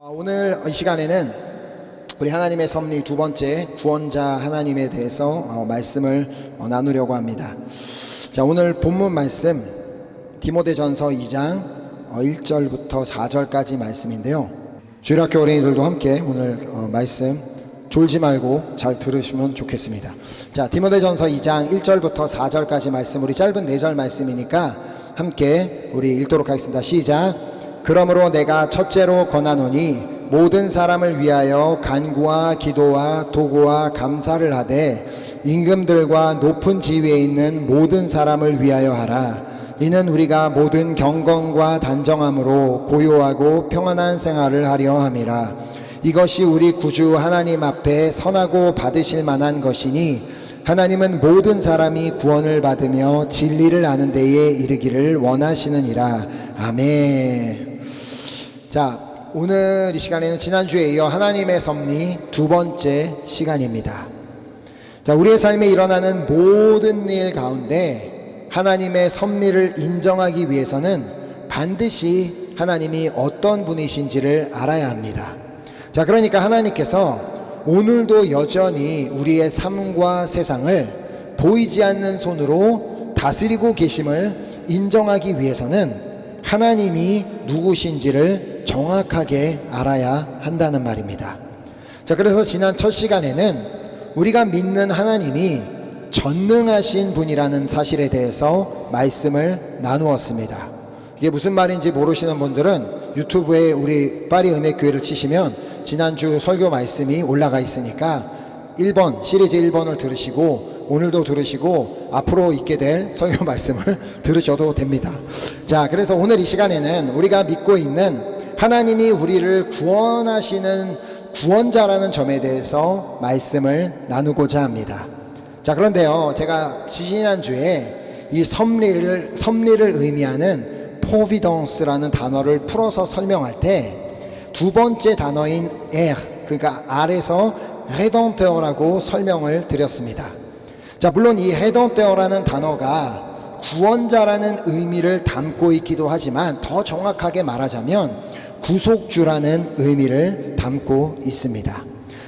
오늘 이 시간에는 우리 하나님의 섭리 두 번째 구원자 하나님에 대해서 말씀을 나누려고 합니다. 자, 오늘 본문 말씀 디모데전서 2장 1절부터 4절까지 말씀인데요. 주일학교 어린이들도 함께 오늘 말씀 졸지 말고 잘 들으시면 좋겠습니다. 자, 디모데전서 2장 1절부터 4절까지 말씀, 우리 짧은 4절 말씀이니까 함께 우리 읽도록 하겠습니다. 시작. 그러므로 내가 첫째로 권하노니 모든 사람을 위하여 간구와 기도와 도구와 감사를 하되 임금들과 높은 지위에 있는 모든 사람을 위하여 하라. 이는 우리가 모든 경건과 단정함으로 고요하고 평안한 생활을 하려 함이라. 이것이 우리 구주 하나님 앞에 선하고 받으실 만한 것이니 하나님은 모든 사람이 구원을 받으며 진리를 아는 데에 이르기를 원하시느니라. 아멘. 자, 오늘 이 시간에는 지난주에 이어 하나님의 섭리 두 번째 시간입니다. 자, 우리의 삶에 일어나는 모든 일 가운데 하나님의 섭리를 인정하기 위해서는 반드시 하나님이 어떤 분이신지를 알아야 합니다. 자, 그러니까 하나님께서 오늘도 여전히 우리의 삶과 세상을 보이지 않는 손으로 다스리고 계심을 인정하기 위해서는 하나님이 누구신지를 정확하게 알아야 한다는 말입니다. 자, 그래서 지난 첫 시간에는 우리가 믿는 하나님이 전능하신 분이라는 사실에 대해서 말씀을 나누었습니다. 이게 무슨 말인지 모르시는 분들은 유튜브에 우리 파리 은혜교회를 치시면 지난주 설교 말씀이 올라가 있으니까 1번 시리즈 1번을 들으시고 오늘도 들으시고 앞으로 있게 될 설교 말씀을 들으셔도 됩니다. 자, 그래서 오늘 이 시간에는 우리가 믿고 있는 하나님이 우리를 구원하시는 구원자라는 점에 대해서 말씀을 나누고자 합니다. 자, 그런데요, 제가 지난주에 이 섭리를 의미하는 providence라는 단어를 풀어서 설명할 때 두 번째 단어인 그러니까 R에서 rédempteur라고 설명을 드렸습니다. 자, 물론 이 rédempteur라는 단어가 구원자라는 의미를 담고 있기도 하지만 더 정확하게 말하자면 구속주라는 의미를 담고 있습니다.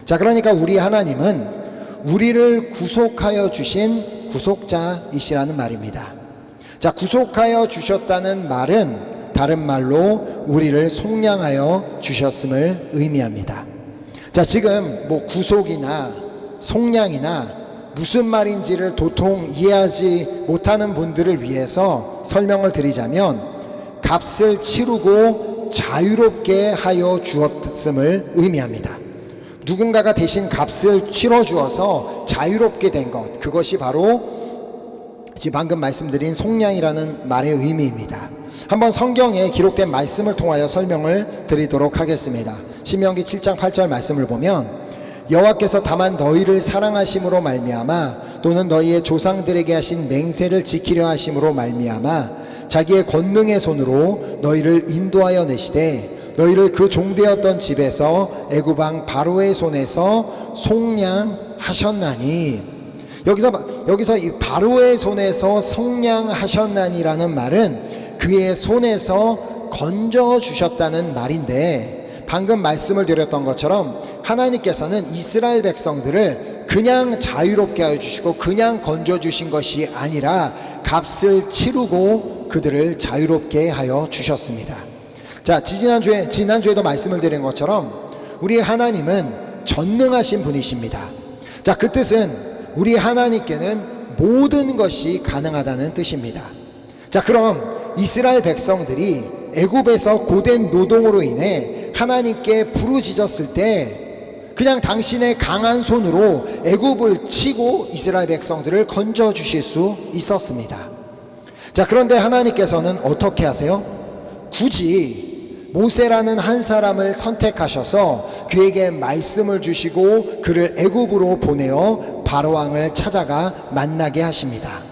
자, 그러니까 우리 하나님은 우리를 구속하여 주신 구속자이시라는 말입니다. 자, 구속하여 주셨다는 말은 다른 말로 우리를 속량하여 주셨음을 의미합니다. 자, 지금 뭐 구속이나 속량이나 무슨 말인지를 도통 이해하지 못하는 분들을 위해서 설명을 드리자면 값을 치르고 자유롭게 하여 주었음을 의미합니다. 누군가가 대신 값을 치러 주어서 자유롭게 된 것, 그것이 바로 지금 방금 말씀드린 속량이라는 말의 의미입니다. 한번 성경에 기록된 말씀을 통하여 설명을 드리도록 하겠습니다. 신명기 7장 8절 말씀을 보면 여호와께서 다만 너희를 사랑하심으로 말미암아 또는 너희의 조상들에게 하신 맹세를 지키려 하심으로 말미암아 자기의 권능의 손으로 너희를 인도하여 내시되 너희를 그 종되었던 집에서 애굽 왕 바로의 손에서 속량하셨나니, 여기서 이 바로의 손에서 속량하셨나니라는 말은 그의 손에서 건져 주셨다는 말인데, 방금 말씀을 드렸던 것처럼 하나님께서는 이스라엘 백성들을 그냥 자유롭게 하여 주시고 그냥 건져 주신 것이 아니라 값을 치르고 그들을 자유롭게 하여 주셨습니다. 자, 지난주에도 말씀을 드린 것처럼 우리 하나님은 전능하신 분이십니다. 자, 그 뜻은 우리 하나님께는 모든 것이 가능하다는 뜻입니다. 자, 그럼 이스라엘 백성들이 애굽에서 고된 노동으로 인해 하나님께 부르짖었을 때 그냥 당신의 강한 손으로 애굽을 치고 이스라엘 백성들을 건져 주실 수 있었습니다. 자, 그런데 하나님께서는 어떻게 하세요? 굳이 모세라는 한 사람을 선택하셔서 그에게 말씀을 주시고 그를 애굽으로 보내어 바로 왕을 찾아가 만나게 하십니다.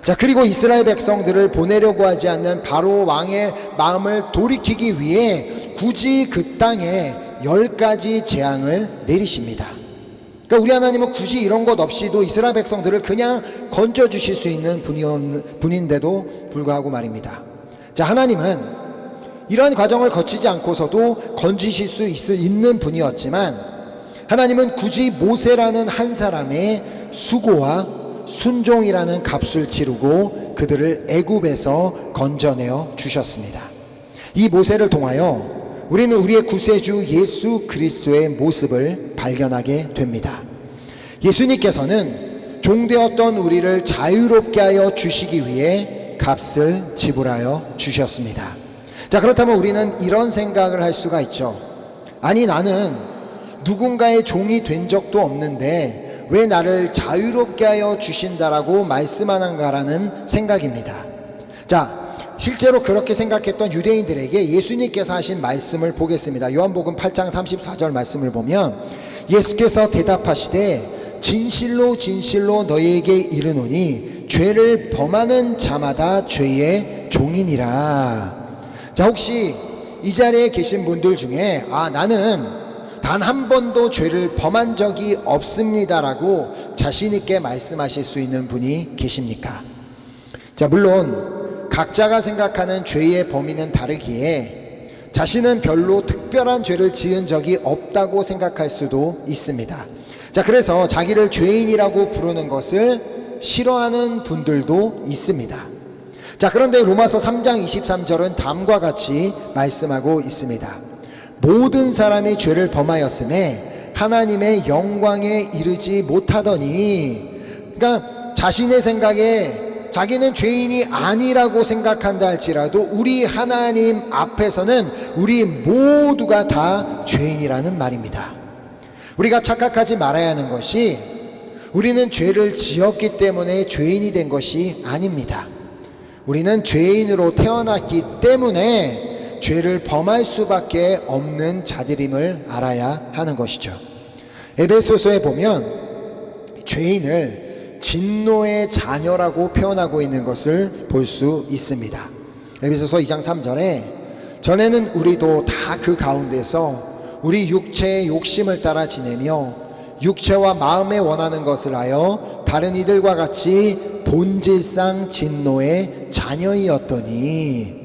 자, 그리고 이스라엘 백성들을 보내려고 하지 않는 바로 왕의 마음을 돌이키기 위해 굳이 그 땅에 10가지 재앙을 내리십니다. 그러니까 우리 하나님은 굳이 이런 것 없이도 이스라엘 백성들을 그냥 건져 주실 수 있는 분인데도 불구하고 말입니다. 자, 하나님은 이러한 과정을 거치지 않고서도 건지실 수 있는 분이었지만 하나님은 굳이 모세라는 한 사람의 수고와 순종이라는 값을 치르고 그들을 애굽에서 건져내어 주셨습니다. 이 모세를 통하여 우리는 우리의 구세주 예수 그리스도의 모습을 발견하게 됩니다. 예수님께서는 종되었던 우리를 자유롭게 하여 주시기 위해 값을 지불하여 주셨습니다. 자, 그렇다면 우리는 이런 생각을 할 수가 있죠. 아니, 나는 누군가의 종이 된 적도 없는데 왜 나를 자유롭게 하여 주신다라고 말씀하는가라는 생각입니다. 자, 실제로 그렇게 생각했던 유대인들에게 예수님께서 하신 말씀을 보겠습니다. 요한복음 8장 34절 말씀을 보면 예수께서 대답하시되 진실로 진실로 너희에게 이르노니 죄를 범하는 자마다 죄의 종이니라. 자, 혹시 이 자리에 계신 분들 중에 나는 단 한 번도 죄를 범한 적이 없습니다라고 자신 있게 말씀하실 수 있는 분이 계십니까? 자, 물론 각자가 생각하는 죄의 범위는 다르기에 자신은 별로 특별한 죄를 지은 적이 없다고 생각할 수도 있습니다. 자, 그래서 자기를 죄인이라고 부르는 것을 싫어하는 분들도 있습니다. 자, 그런데 로마서 3장 23절은 다음과 같이 말씀하고 있습니다. 모든 사람이 죄를 범하였음에 하나님의 영광에 이르지 못하더니, 그러니까 자신의 생각에 자기는 죄인이 아니라고 생각한다 할지라도 우리 하나님 앞에서는 우리 모두가 다 죄인이라는 말입니다. 우리가 착각하지 말아야 하는 것이 우리는 죄를 지었기 때문에 죄인이 된 것이 아닙니다. 우리는 죄인으로 태어났기 때문에 죄를 범할 수밖에 없는 자들임을 알아야 하는 것이죠. 에베소서에 보면 죄인을 진노의 자녀라고 표현하고 있는 것을 볼 수 있습니다. 에베소서 2장 3절에 전에는 우리도 다 그 가운데서 우리 육체의 욕심을 따라 지내며 육체와 마음에 원하는 것을 하여 다른 이들과 같이 본질상 진노의 자녀이었더니,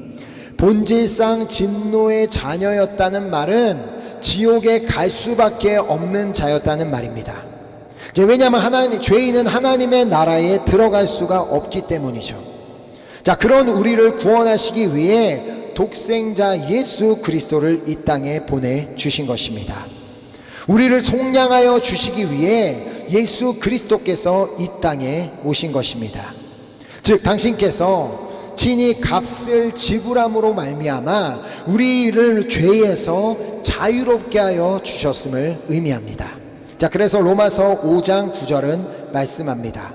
본질상 진노의 자녀였다는 말은 지옥에 갈 수밖에 없는 자였다는 말입니다. 왜냐하면 죄인은 하나님의 나라에 들어갈 수가 없기 때문이죠. 자, 그런 우리를 구원하시기 위해 독생자 예수 그리스도를 이 땅에 보내주신 것입니다. 우리를 속량하여 주시기 위해 예수 그리스도께서 이 땅에 오신 것입니다. 즉, 당신께서 친히 값을 지불함으로 말미암아 우리를 죄에서 자유롭게 하여 주셨음을 의미합니다. 자, 그래서 로마서 5장 9절은 말씀합니다.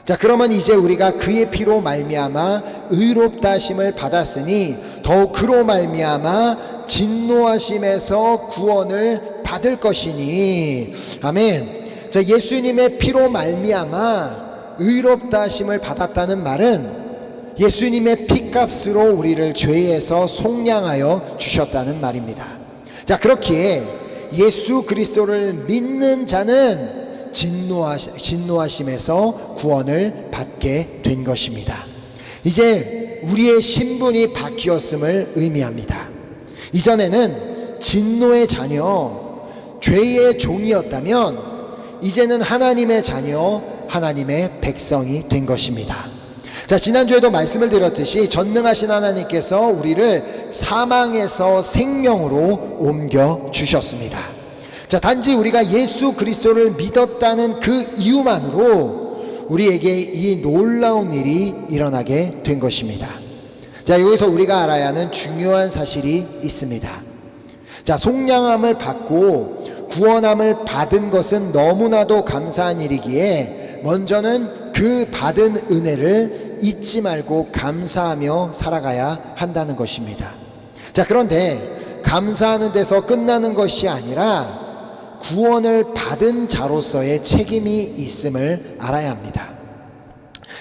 자, 그러면 이제 우리가 그의 피로 말미암아 의롭다 하심을 받았으니 더욱 그로 말미암아 진노하심에서 구원을 받을 것이니. 아멘. 자, 예수님의 피로 말미암아 의롭다 하심을 받았다는 말은 예수님의 피값으로 우리를 죄에서 속량하여 주셨다는 말입니다. 자, 그렇기에 예수 그리스도를 믿는 자는 진노하심에서 구원을 받게 된 것입니다. 이제 우리의 신분이 바뀌었음을 의미합니다. 이전에는 진노의 자녀, 죄의 종이었다면 이제는 하나님의 자녀, 하나님의 백성이 된 것입니다. 자, 지난주에도 말씀을 드렸듯이 전능하신 하나님께서 우리를 사망에서 생명으로 옮겨 주셨습니다. 자, 단지 우리가 예수 그리스도를 믿었다는 그 이유만으로 우리에게 이 놀라운 일이 일어나게 된 것입니다. 자, 여기서 우리가 알아야 하는 중요한 사실이 있습니다. 자, 속량함을 받고 구원함을 받은 것은 너무나도 감사한 일이기에 먼저는 그 받은 은혜를 잊지 말고 감사하며 살아가야 한다는 것입니다. 자, 그런데 감사하는 데서 끝나는 것이 아니라 구원을 받은 자로서의 책임이 있음을 알아야 합니다.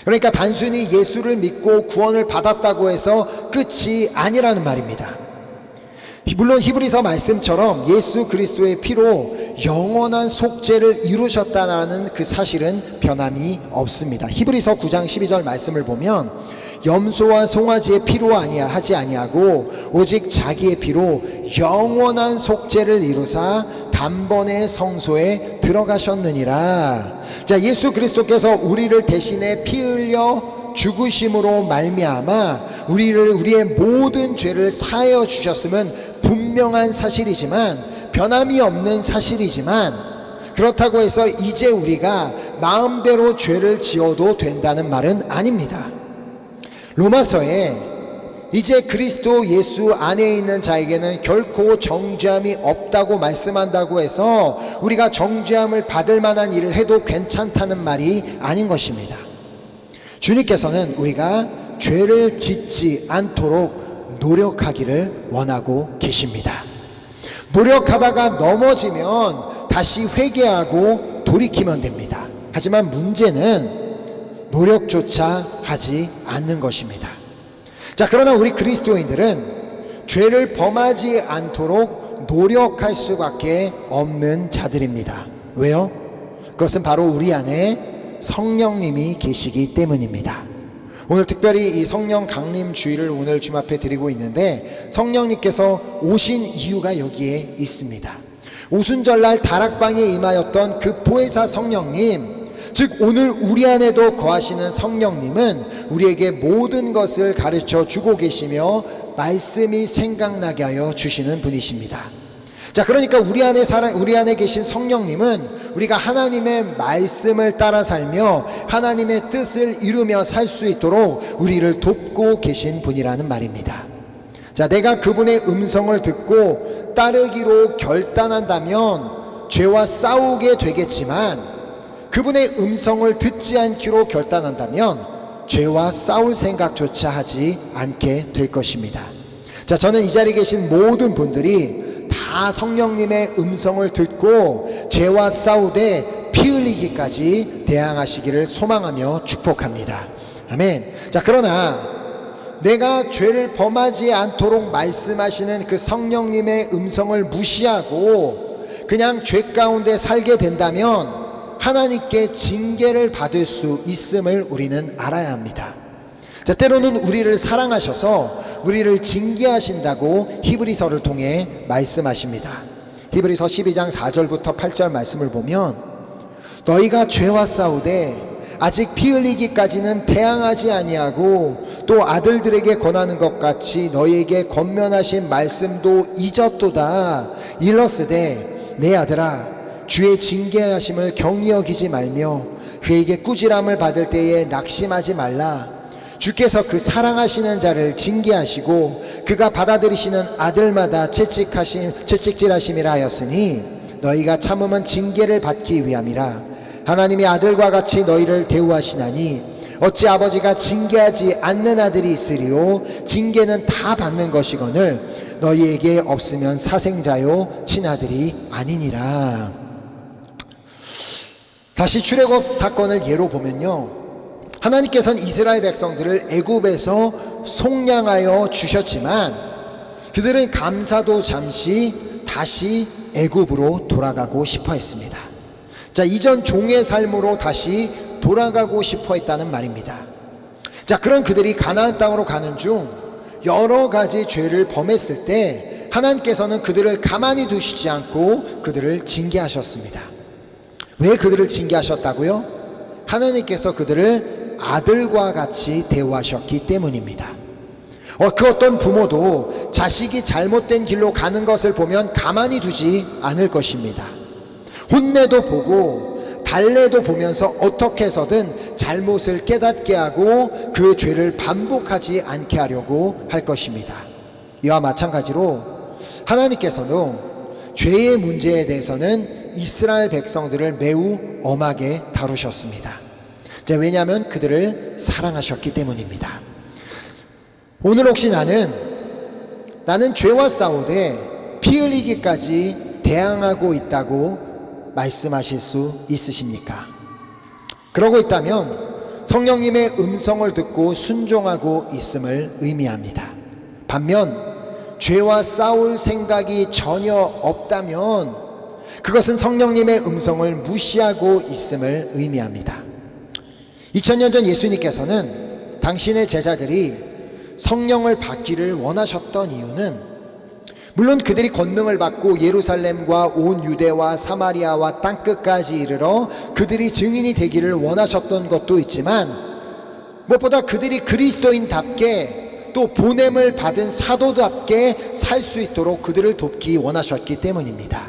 그러니까 단순히 예수를 믿고 구원을 받았다고 해서 끝이 아니라는 말입니다. 물론 히브리서 말씀처럼 예수 그리스도의 피로 영원한 속죄를 이루셨다는 그 사실은 변함이 없습니다. 히브리서 9장 12절 말씀을 보면 염소와 송아지의 피로 하지 아니하고 오직 자기의 피로 영원한 속죄를 이루사 단번에 성소에 들어가셨느니라. 자, 예수 그리스도께서 우리를 대신에 피 흘려 죽으심으로 말미암아 우리의 모든 죄를 사하여 주셨음은 분명한 사실이지만, 변함이 없는 사실이지만, 그렇다고 해서 이제 우리가 마음대로 죄를 지어도 된다는 말은 아닙니다. 로마서에 이제 그리스도 예수 안에 있는 자에게는 결코 정죄함이 없다고 말씀한다고 해서 우리가 정죄함을 받을 만한 일을 해도 괜찮다는 말이 아닌 것입니다. 주님께서는 우리가 죄를 짓지 않도록 노력하기를 원하고 계십니다. 노력하다가 넘어지면 다시 회개하고 돌이키면 됩니다. 하지만 문제는 노력조차 하지 않는 것입니다. 자, 그러나 우리 그리스도인들은 죄를 범하지 않도록 노력할 수밖에 없는 자들입니다. 왜요? 그것은 바로 우리 안에 성령님이 계시기 때문입니다. 오늘 특별히 이 성령 강림 주일을 오늘 주님 앞에 드리고 있는데, 성령님께서 오신 이유가 여기에 있습니다. 오순절날 다락방에 임하였던 그 보혜사 성령님, 즉 오늘 우리 안에도 거하시는 성령님은 우리에게 모든 것을 가르쳐 주고 계시며 말씀이 생각나게 하여 주시는 분이십니다. 자, 그러니까 우리 안에 계신 성령님은 우리가 하나님의 말씀을 따라 살며 하나님의 뜻을 이루며 살 수 있도록 우리를 돕고 계신 분이라는 말입니다. 자, 내가 그분의 음성을 듣고 따르기로 결단한다면 죄와 싸우게 되겠지만, 그분의 음성을 듣지 않기로 결단한다면 죄와 싸울 생각조차 하지 않게 될 것입니다. 자, 저는 이 자리에 계신 모든 분들이 다 성령님의 음성을 듣고 죄와 싸우되 피 흘리기까지 대항하시기를 소망하며 축복합니다. 아멘. 자, 그러나 내가 죄를 범하지 않도록 말씀하시는 그 성령님의 음성을 무시하고 그냥 죄 가운데 살게 된다면 하나님께 징계를 받을 수 있음을 우리는 알아야 합니다. 자, 때로는 우리를 사랑하셔서 우리를 징계하신다고 히브리서를 통해 말씀하십니다. 히브리서 12장 4절부터 8절 말씀을 보면, 너희가 죄와 싸우되 아직 피 흘리기까지는 대항하지 아니하고 또 아들들에게 권하는 것 같이 너희에게 권면하신 말씀도 잊었도다. 일러스되 내 아들아, 주의 징계하심을 경히 여기지 말며 그에게 꾸지람을 받을 때에 낙심하지 말라. 주께서 그 사랑하시는 자를 징계하시고 그가 받아들이시는 아들마다 채찍질하심이라 하였으니 너희가 참으면 징계를 받기 위함이라. 하나님의 아들과 같이 너희를 대우하시나니 어찌 아버지가 징계하지 않는 아들이 있으리요. 징계는 다 받는 것이거늘 너희에게 없으면 사생자요 친아들이 아니니라. 다시 출애굽 사건을 예로 보면요, 하나님께서는 이스라엘 백성들을 애굽에서 속량하여 주셨지만 그들은 감사도 잠시 다시 애굽으로 돌아가고 싶어 했습니다. 자, 이전 종의 삶으로 다시 돌아가고 싶어 했다는 말입니다. 자, 그런 그들이 가나안 땅으로 가는 중 여러 가지 죄를 범했을 때 하나님께서는 그들을 가만히 두시지 않고 그들을 징계하셨습니다. 왜 그들을 징계하셨다고요? 하나님께서 그들을 아들과 같이 대우하셨기 때문입니다. 그 어떤 부모도 자식이 잘못된 길로 가는 것을 보면 가만히 두지 않을 것입니다. 혼내도 보고 달래도 보면서 어떻게 해서든 잘못을 깨닫게 하고 그 죄를 반복하지 않게 하려고 할 것입니다. 이와 마찬가지로 하나님께서도 죄의 문제에 대해서는 이스라엘 백성들을 매우 엄하게 다루셨습니다. 자, 왜냐하면 그들을 사랑하셨기 때문입니다. 오늘 혹시 나는 죄와 싸우되 피 흘리기까지 대항하고 있다고 말씀하실 수 있으십니까? 그러고 있다면 성령님의 음성을 듣고 순종하고 있음을 의미합니다. 반면 죄와 싸울 생각이 전혀 없다면 그것은 성령님의 음성을 무시하고 있음을 의미합니다. 2000년 전 예수님께서는 당신의 제자들이 성령을 받기를 원하셨던 이유는 물론 그들이 권능을 받고 예루살렘과 온 유대와 사마리아와 땅끝까지 이르러 그들이 증인이 되기를 원하셨던 것도 있지만 무엇보다 그들이 그리스도인답게 또 보냄을 받은 사도답게 살 수 있도록 그들을 돕기 원하셨기 때문입니다.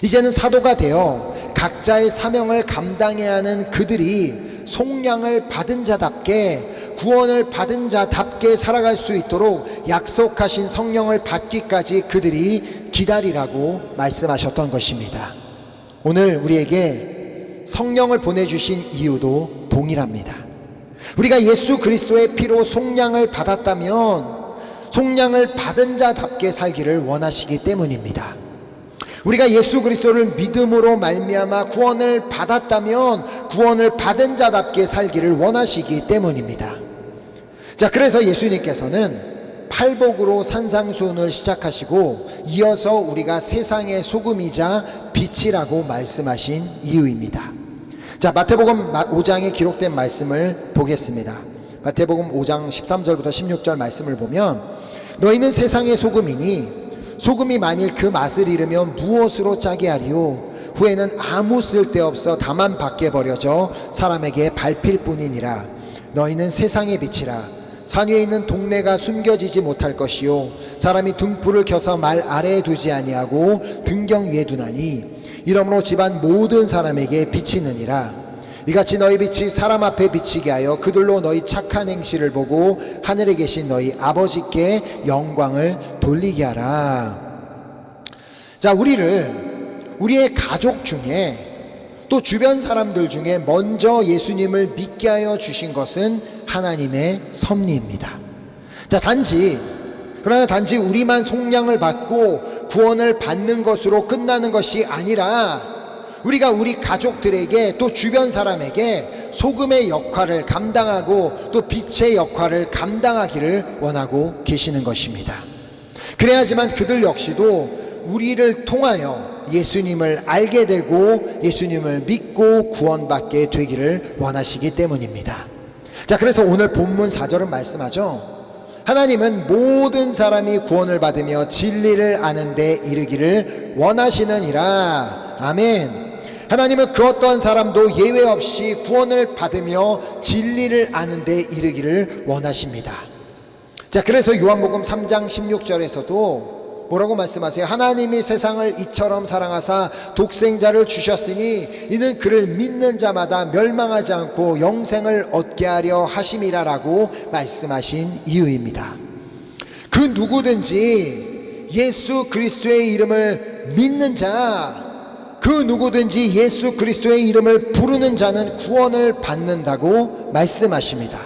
이제는 사도가 되어 각자의 사명을 감당해야 하는 그들이 속량을 받은 자답게 구원을 받은 자답게 살아갈 수 있도록 약속하신 성령을 받기까지 그들이 기다리라고 말씀하셨던 것입니다. 오늘 우리에게 성령을 보내주신 이유도 동일합니다. 우리가 예수 그리스도의 피로 속량을 받았다면 속량을 받은 자답게 살기를 원하시기 때문입니다. 우리가 예수 그리스도를 믿음으로 말미암아 구원을 받았다면 구원을 받은 자답게 살기를 원하시기 때문입니다. 자, 그래서 예수님께서는 팔복으로 산상수훈을 시작하시고 이어서 우리가 세상의 소금이자 빛이라고 말씀하신 이유입니다. 자, 마태복음 5장에 기록된 말씀을 보겠습니다. 마태복음 5장 13절부터 16절 말씀을 보면 너희는 세상의 소금이니 소금이 만일 그 맛을 잃으면 무엇으로 짜게 하리요? 후에는 아무 쓸데없어 다만 밖에 버려져 사람에게 밟힐 뿐이니라. 너희는 세상의 빛이라. 산 위에 있는 동네가 숨겨지지 못할 것이요 사람이 등불을 켜서 말 아래에 두지 아니하고 등경 위에 두나니 이러므로 집안 모든 사람에게 비치느니라. 이같이 너희 빛이 사람 앞에 비치게 하여 그들로 너희 착한 행실을 보고 하늘에 계신 너희 아버지께 영광을 돌리게 하라. 자, 우리의 가족 중에 또 주변 사람들 중에 먼저 예수님을 믿게 하여 주신 것은 하나님의 섭리입니다. 자, 그러나 단지 우리만 속량을 받고 구원을 받는 것으로 끝나는 것이 아니라 우리가 우리 가족들에게 또 주변 사람에게 소금의 역할을 감당하고 또 빛의 역할을 감당하기를 원하고 계시는 것입니다. 그래야지만 그들 역시도 우리를 통하여 예수님을 알게 되고 예수님을 믿고 구원받게 되기를 원하시기 때문입니다. 자, 그래서 오늘 본문 4절은 말씀하죠. 하나님은 모든 사람이 구원을 받으며 진리를 아는 데 이르기를 원하시느니라. 아멘. 하나님은 그 어떠한 사람도 예외 없이 구원을 받으며 진리를 아는 데 이르기를 원하십니다. 자, 그래서 요한복음 3장 16절에서도 뭐라고 말씀하세요? 하나님이 세상을 이처럼 사랑하사 독생자를 주셨으니 이는 그를 믿는 자마다 멸망하지 않고 영생을 얻게 하려 하심이라라고 말씀하신 이유입니다. 그 누구든지 예수 그리스도의 이름을 믿는 자, 그 누구든지 예수 그리스도의 이름을 부르는 자는 구원을 받는다고 말씀하십니다.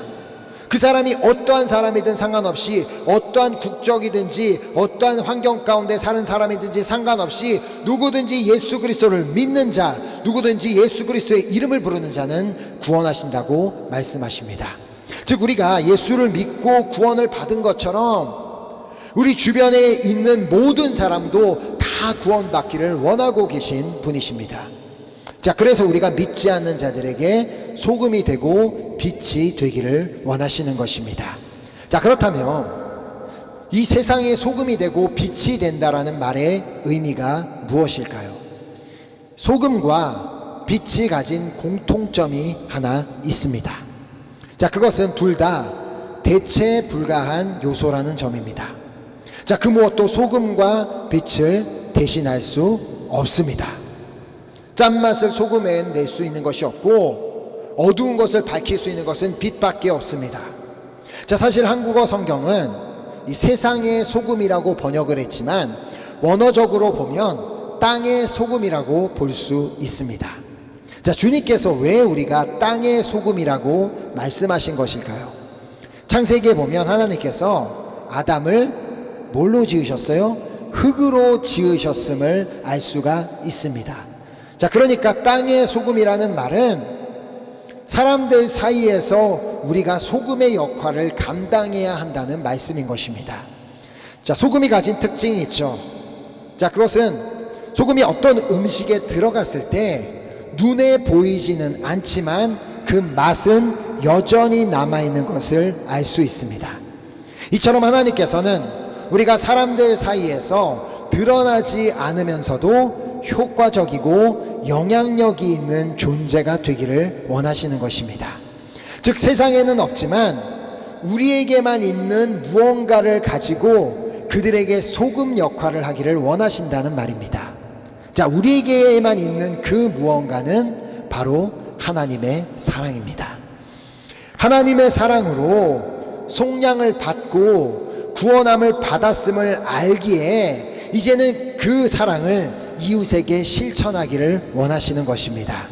그 사람이 어떠한 사람이든 상관없이 어떠한 국적이든지 어떠한 환경 가운데 사는 사람이든지 상관없이 누구든지 예수 그리스도를 믿는 자, 누구든지 예수 그리스도의 이름을 부르는 자는 구원하신다고 말씀하십니다. 즉 우리가 예수를 믿고 구원을 받은 것처럼 우리 주변에 있는 모든 사람도 다 구원받기를 원하고 계신 분이십니다. 자, 그래서 우리가 믿지 않는 자들에게 소금이 되고 빛이 되기를 원하시는 것입니다. 자, 그렇다면 이 세상에 소금이 되고 빛이 된다라는 말의 의미가 무엇일까요? 소금과 빛이 가진 공통점이 하나 있습니다. 자, 그것은 둘 다 대체 불가한 요소라는 점입니다. 자, 그 무엇도 소금과 빛을 대신할 수 없습니다. 짠맛을 소금에 낼 수 있는 것이 없고 어두운 것을 밝힐 수 있는 것은 빛밖에 없습니다. 자, 사실 한국어 성경은 이 세상의 소금이라고 번역을 했지만 원어적으로 보면 땅의 소금이라고 볼 수 있습니다. 자, 주님께서 왜 우리가 땅의 소금이라고 말씀하신 것일까요? 창세기에 보면 하나님께서 아담을 뭘로 지으셨어요? 흙으로 지으셨음을 알 수가 있습니다. 자, 그러니까 땅의 소금이라는 말은 사람들 사이에서 우리가 소금의 역할을 감당해야 한다는 말씀인 것입니다. 자, 소금이 가진 특징이 있죠. 자, 그것은 소금이 어떤 음식에 들어갔을 때 눈에 보이지는 않지만 그 맛은 여전히 남아있는 것을 알 수 있습니다. 이처럼 하나님께서는 우리가 사람들 사이에서 드러나지 않으면서도 효과적이고 영향력이 있는 존재가 되기를 원하시는 것입니다. 즉 세상에는 없지만 우리에게만 있는 무언가를 가지고 그들에게 소금 역할을 하기를 원하신다는 말입니다. 자, 우리에게만 있는 그 무언가는 바로 하나님의 사랑입니다. 하나님의 사랑으로 속량을 받고 구원함을 받았음을 알기에 이제는 그 사랑을 이웃에게 실천하기를 원하시는 것입니다.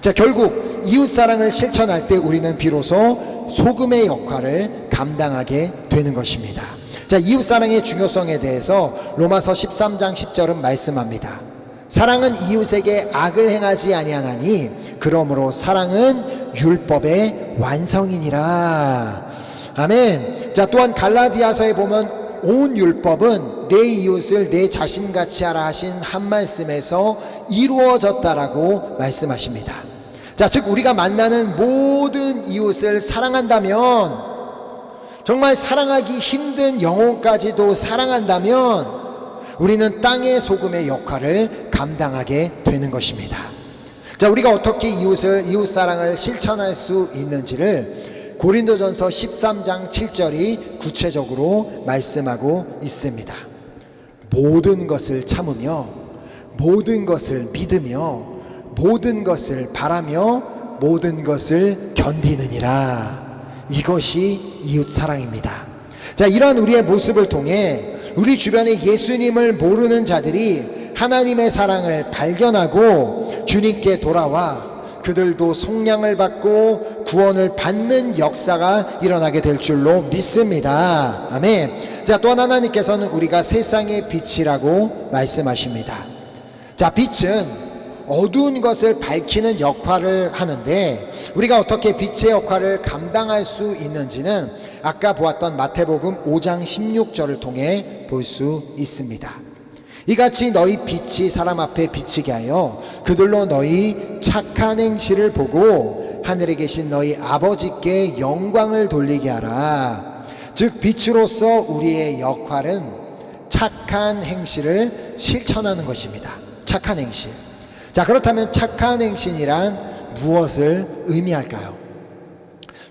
자, 결국 이웃사랑을 실천할 때 우리는 비로소 소금의 역할을 감당하게 되는 것입니다. 자, 이웃사랑의 중요성에 대해서 로마서 13장 10절은 말씀합니다. 사랑은 이웃에게 악을 행하지 아니하나니 그러므로 사랑은 율법의 완성이니라. 아멘. 자, 또한 갈라디아서에 보면 온 율법은 내 이웃을 내 자신같이 하라 하신 한 말씀에서 이루어졌다라고 말씀하십니다. 자, 즉 우리가 만나는 모든 이웃을 사랑한다면, 정말 사랑하기 힘든 영혼까지도 사랑한다면 우리는 땅의 소금의 역할을 감당하게 되는 것입니다. 자, 우리가 어떻게 이웃사랑을 실천할 수 있는지를 고린도전서 13장 7절이 구체적으로 말씀하고 있습니다. 모든 것을 참으며 모든 것을 믿으며 모든 것을 바라며 모든 것을 견디느니라. 이것이 이웃사랑입니다. 자, 이러한 우리의 모습을 통해 우리 주변에 예수님을 모르는 자들이 하나님의 사랑을 발견하고 주님께 돌아와 그들도 속량을 받고 구원을 받는 역사가 일어나게 될 줄로 믿습니다. 아멘. 자, 또한 하나님께서는 우리가 세상의 빛이라고 말씀하십니다. 자, 빛은 어두운 것을 밝히는 역할을 하는데 우리가 어떻게 빛의 역할을 감당할 수 있는지는 아까 보았던 마태복음 5장 16절을 통해 볼 수 있습니다. 이같이 너희 빛이 사람 앞에 비치게 하여 그들로 너희 착한 행실을 보고 하늘에 계신 너희 아버지께 영광을 돌리게 하라. 즉 빛으로서 우리의 역할은 착한 행실을 실천하는 것입니다. 착한 행실. 자, 그렇다면 착한 행실이란 무엇을 의미할까요?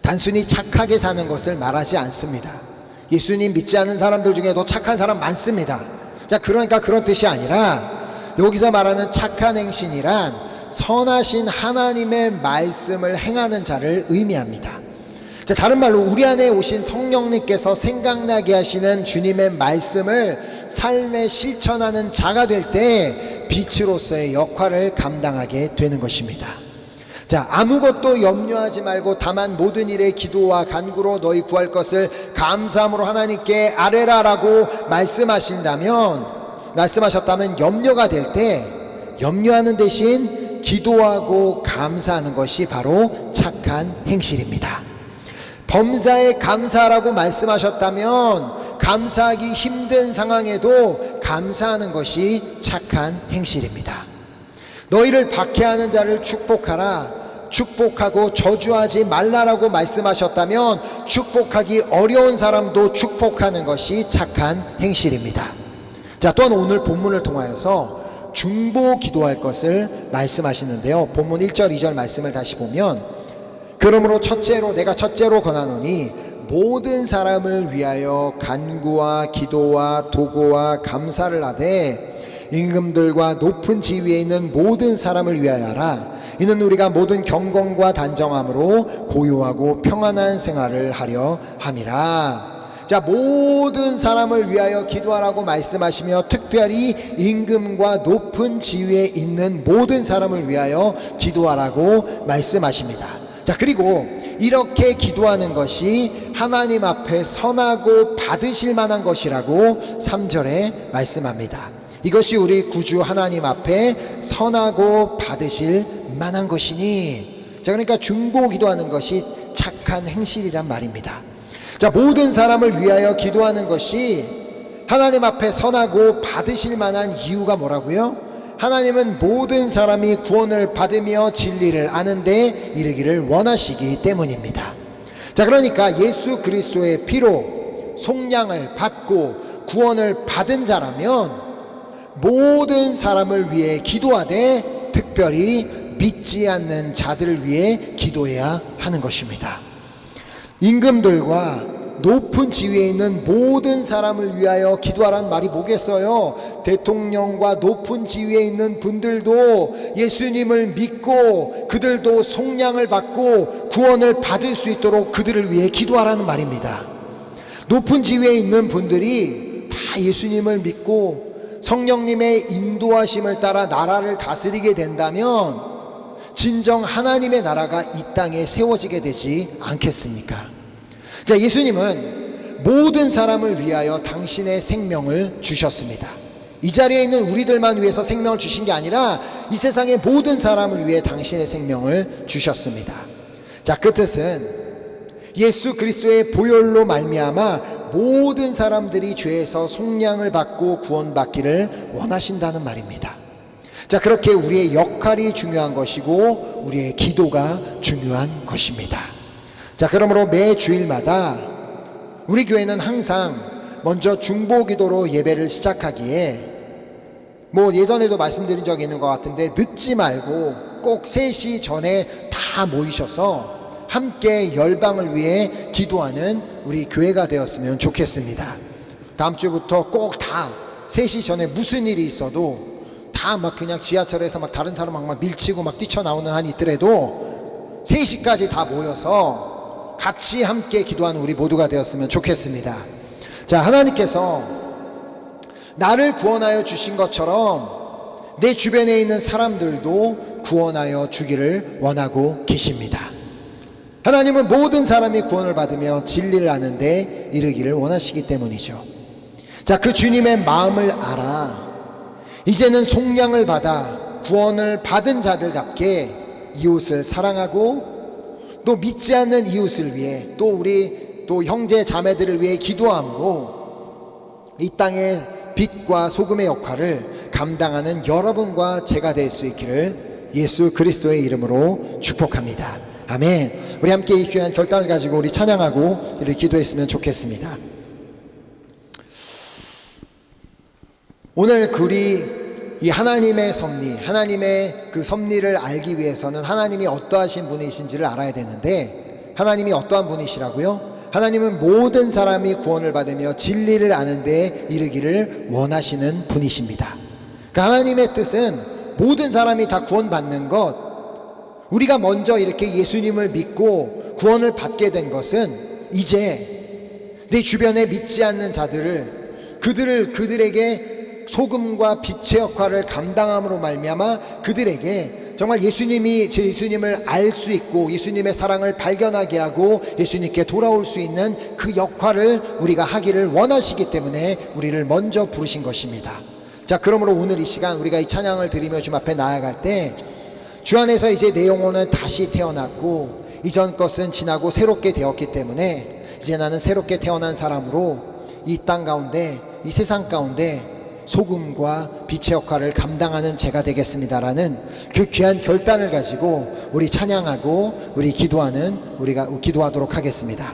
단순히 착하게 사는 것을 말하지 않습니다. 예수님 믿지 않는 사람들 중에도 착한 사람 많습니다. 자, 그러니까 그런 뜻이 아니라 여기서 말하는 착한 행실이란 선하신 하나님의 말씀을 행하는 자를 의미합니다. 자, 다른 말로 우리 안에 오신 성령님께서 생각나게 하시는 주님의 말씀을 삶에 실천하는 자가 될 때 빛으로서의 역할을 감당하게 되는 것입니다. 자, 아무것도 염려하지 말고 다만 모든 일에 기도와 간구로 너희 구할 것을 감사함으로 하나님께 아뢰라라고 말씀하셨다면 염려가 될 때 염려하는 대신 기도하고 감사하는 것이 바로 착한 행실입니다. 범사에 감사하라고 말씀하셨다면 감사하기 힘든 상황에도 감사하는 것이 착한 행실입니다. 너희를 박해하는 자를 축복하라. 축복하고 저주하지 말라라고 말씀하셨다면 축복하기 어려운 사람도 축복하는 것이 착한 행실입니다. 자, 또한 오늘 본문을 통하여서 중보 기도할 것을 말씀하시는데요. 본문 1절 2절 말씀을 다시 보면 그러므로 내가 첫째로 권하노니 모든 사람을 위하여 간구와 기도와 도고와 감사를 하되 임금들과 높은 지위에 있는 모든 사람을 위하여 하라. 이는 우리가 모든 경건과 단정함으로 고요하고 평안한 생활을 하려 함이라. 자, 모든 사람을 위하여 기도하라고 말씀하시며 특별히 임금과 높은 지위에 있는 모든 사람을 위하여 기도하라고 말씀하십니다. 자, 그리고 이렇게 기도하는 것이 하나님 앞에 선하고 받으실 만한 것이라고 3절에 말씀합니다. 이것이 우리 구주 하나님 앞에 선하고 받으실 만한 것이니, 자, 그러니까 중보 기도하는 것이 착한 행실이란 말입니다. 자, 모든 사람을 위하여 기도하는 것이 하나님 앞에 선하고 받으실 만한 이유가 뭐라고요? 하나님은 모든 사람이 구원을 받으며 진리를 아는 데 이르기를 원하시기 때문입니다. 자, 그러니까 예수 그리스도의 피로 속량을 받고 구원을 받은 자라면 모든 사람을 위해 기도하되 특별히 믿지 않는 자들을 위해 기도해야 하는 것입니다. 임금들과 높은 지위에 있는 모든 사람을 위하여 기도하라는 말이 뭐겠어요? 대통령과 높은 지위에 있는 분들도 예수님을 믿고 그들도 속량을 받고 구원을 받을 수 있도록 그들을 위해 기도하라는 말입니다. 높은 지위에 있는 분들이 다 예수님을 믿고 성령님의 인도하심을 따라 나라를 다스리게 된다면 진정 하나님의 나라가 이 땅에 세워지게 되지 않겠습니까? 자, 예수님은 모든 사람을 위하여 당신의 생명을 주셨습니다. 이 자리에 있는 우리들만 위해서 생명을 주신 게 아니라 이 세상의 모든 사람을 위해 당신의 생명을 주셨습니다. 자, 그 뜻은 예수 그리스도의 보혈로 말미암아 모든 사람들이 죄에서 속량을 받고 구원받기를 원하신다는 말입니다. 자, 그렇게 우리의 역할이 중요한 것이고 우리의 기도가 중요한 것입니다. 자, 그러므로 매 주일마다 우리 교회는 항상 먼저 중보기도로 예배를 시작하기에 예전에도 말씀드린 적이 있는 것 같은데 늦지 말고 꼭 3시 전에 다 모이셔서 함께 열방을 위해 기도하는 우리 교회가 되었으면 좋겠습니다. 다음 주부터 꼭 다 3시 전에 무슨 일이 있어도 다 그냥 지하철에서 다른 사람 밀치고 뛰쳐나오는 한이 있더라도 3시까지 다 모여서 같이 함께 기도하는 우리 모두가 되었으면 좋겠습니다. 자, 하나님께서 나를 구원하여 주신 것처럼 내 주변에 있는 사람들도 구원하여 주기를 원하고 계십니다. 하나님은 모든 사람이 구원을 받으며 진리를 아는 데 이르기를 원하시기 때문이죠. 자, 그 주님의 마음을 알아 이제는 속량을 받아 구원을 받은 자들답게 이웃을 사랑하고 또 믿지 않는 이웃을 위해 또 형제 자매들을 위해 기도함으로 이 땅의 빛과 소금의 역할을 감당하는 여러분과 제가 될 수 있기를 예수 그리스도의 이름으로 축복합니다. 아멘. 우리 함께 이 귀한 결단을 가지고 우리 찬양하고 우리 기도했으면 좋겠습니다. 오늘 이 하나님의 섭리, 하나님의 그 섭리를 알기 위해서는 하나님이 어떠하신 분이신지를 알아야 되는데, 하나님이 어떠한 분이시라고요? 하나님은 모든 사람이 구원을 받으며 진리를 아는 데 이르기를 원하시는 분이십니다. 그러니까 하나님의 뜻은 모든 사람이 다 구원받는 것, 우리가 먼저 이렇게 예수님을 믿고 구원을 받게 된 것은 이제 내 주변에 믿지 않는 자들을 그들에게 소금과 빛의 역할을 감당함으로 말미암아 그들에게 정말 예수님을 알 수 있고 예수님의 사랑을 발견하게 하고 예수님께 돌아올 수 있는 그 역할을 우리가 하기를 원하시기 때문에 우리를 먼저 부르신 것입니다. 자, 그러므로 오늘 이 시간 우리가 이 찬양을 드리며 주님 앞에 나아갈 때 주 안에서 이제 내 영혼은 다시 태어났고 이전 것은 지나고 새롭게 되었기 때문에 이제 나는 새롭게 태어난 사람으로 이 땅 가운데 이 세상 가운데 소금과 빛의 역할을 감당하는 제가 되겠습니다라는 그 귀한 결단을 가지고 우리 찬양하고 우리 기도하도록 하겠습니다.